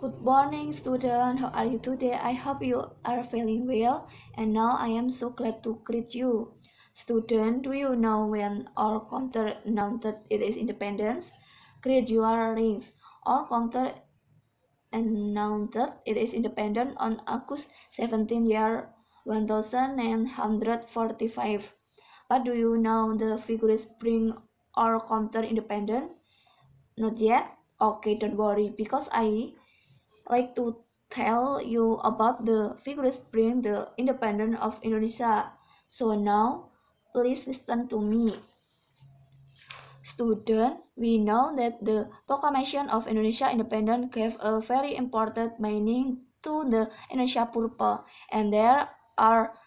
Good morning, student. How are you today? I hope you are feeling well. And now I am so glad to greet you. Student, do you know when our country announced its independence? Great, you are rings. Our country announced its independence on August 17, year 1945. But do you know the figures bring our country independence? Not yet? Okay, don't worry, because I like to tell you about the figures bring the independence of Indonesia. So now, please listen to me. Student, we know that the proclamation of Indonesia independence gave a very important meaning to the Indonesia purple, and there are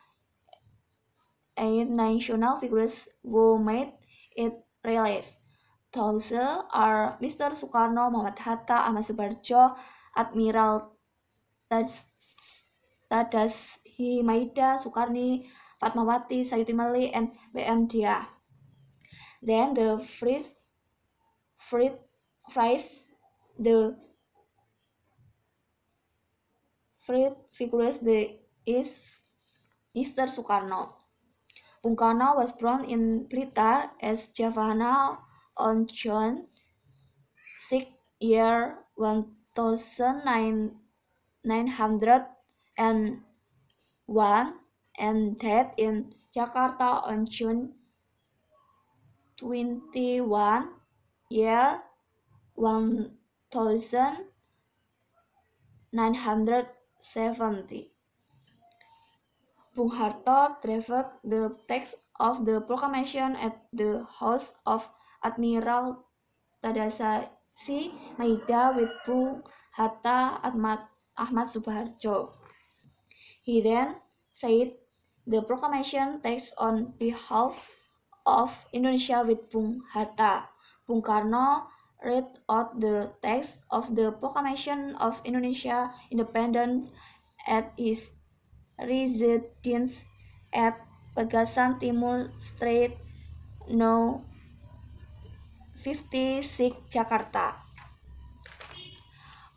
8 national figures who made it realize. Those are Mr. Soekarno, Muhammad Hatta, Ahmad Subarjo, Admiral Tadasi Maida, Soekarni, Fatmawati, Sayuti Mali, and B.M. Dia. Then the phrase the figures is Mr. Soekarno. Bung Karno was born in Blitar as Javana on June 6, year 1901 and died in Jakarta on June 21, year 1970. Bung Harto delivered the text of the proclamation at the house of Admiral Tadasi Maida with Bung Hatta Ahmad Subarjo. He then said the proclamation text on behalf of Indonesia with Bung Hatta. Bung Karno read out the text of the proclamation of Indonesia independence at his residence at Pegasan Timur Street, No. 56, Jakarta.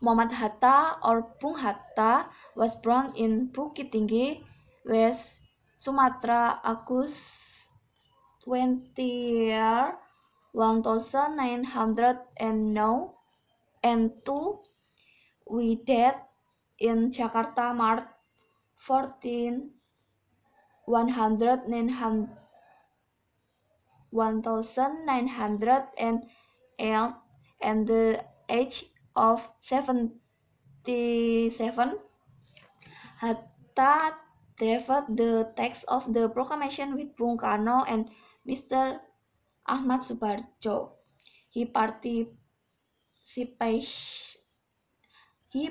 Muhammad Hatta or Bung Hatta was born in Bukit Tinggi, West Sumatra, August 20, 1909 and 2. We died in Jakarta, March 14, 1908 and the age of 77. Hatta delivered the text of the proclamation with Bung Karno and Mr. Ahmad Subarjo. He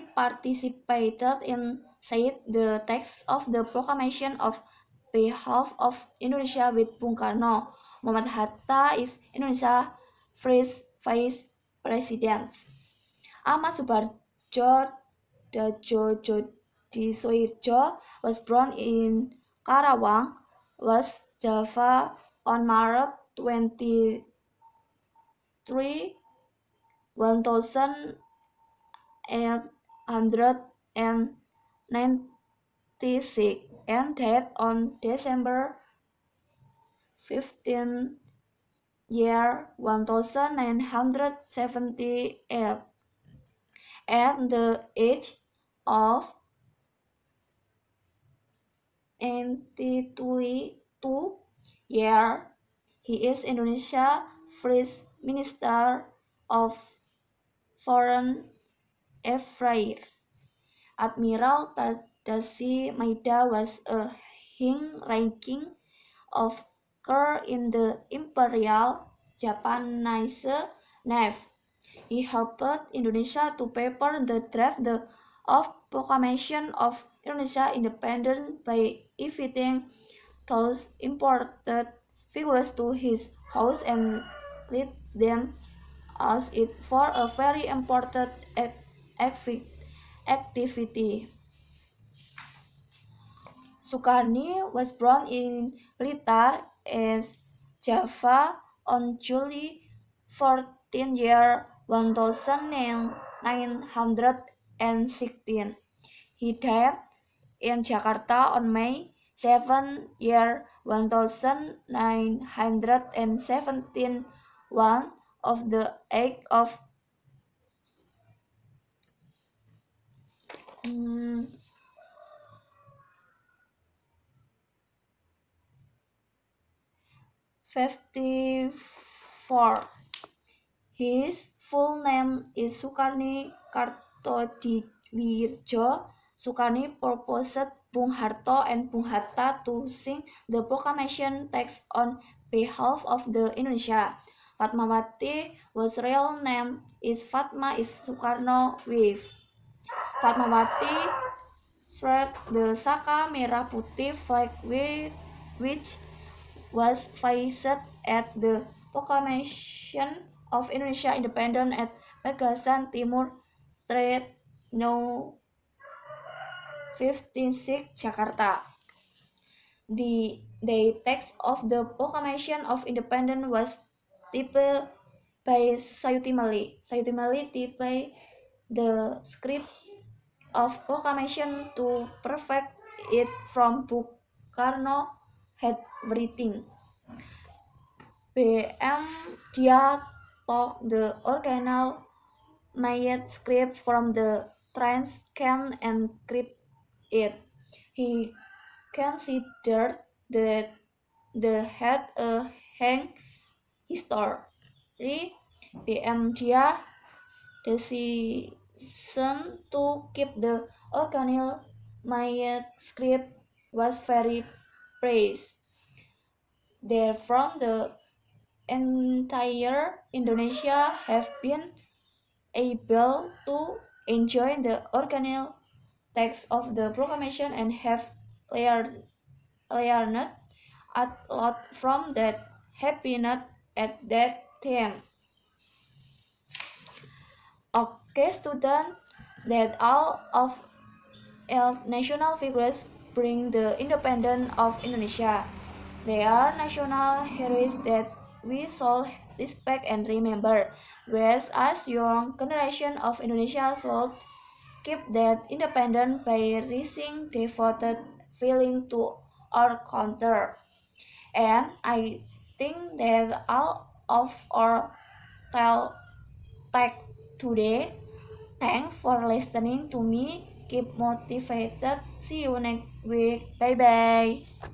participated in saying the text of the proclamation of behalf of Indonesia with Bung Karno. Muhammad Hatta is Indonesia first vice president. Ahmad Subarjo Djodjisoearjo was born in Karawang, West Java on March 23, 1896 and died on December 15, year 1978 at the age of 82 years. He is Indonesia First Minister of Foreign Affairs. Admiral Tadasi Maida was a high-ranking officer in the Imperial Japanese Navy. He helped Indonesia to prepare the draft of Proclamation of Indonesia Independence by inviting those important figures to his house and lead them as it for a very important activity. Soekarni was born in Blitar as Java on July 14, year 1900 and 16. He died in Jakarta on May 7, year 1917, one of the age of 54. His full name is Sukarni Kartodiwirjo. Sukarni proposed Bung Harto and Bung Hatta to sign the proclamation text on behalf of the Indonesia. Fatmawati, whose real name is Fatma is Soekarno with Fatmawati spread the Saka Merah Putih flag which was placed at the Proclamation of Indonesia Independence at Bagasan Timur Street No. 56, Jakarta. The text of the Proclamation of Independence was typed by Sayuti Mali. Sayuti Mali typed the script of proclamation to perfect it from Bung Karno handwriting. B.M. Dia took the original manuscript from the transcript and encrypted it. He considered that the had a hang history. B.M. Dia decision to keep the original manuscript was very praised. Therefrom, the entire Indonesia have been able to enjoy the original text of the proclamation and have learned a lot from that happiness at that time. Okay, students, that all of national figures bring the independence of Indonesia. They are national heroes that we should respect and remember. Whereas as young generation of Indonesia should keep that independence by raising devoted feeling to our country. And I think that all of our talk today. Thanks for listening to me. Keep motivated. See you next week. Bye bye.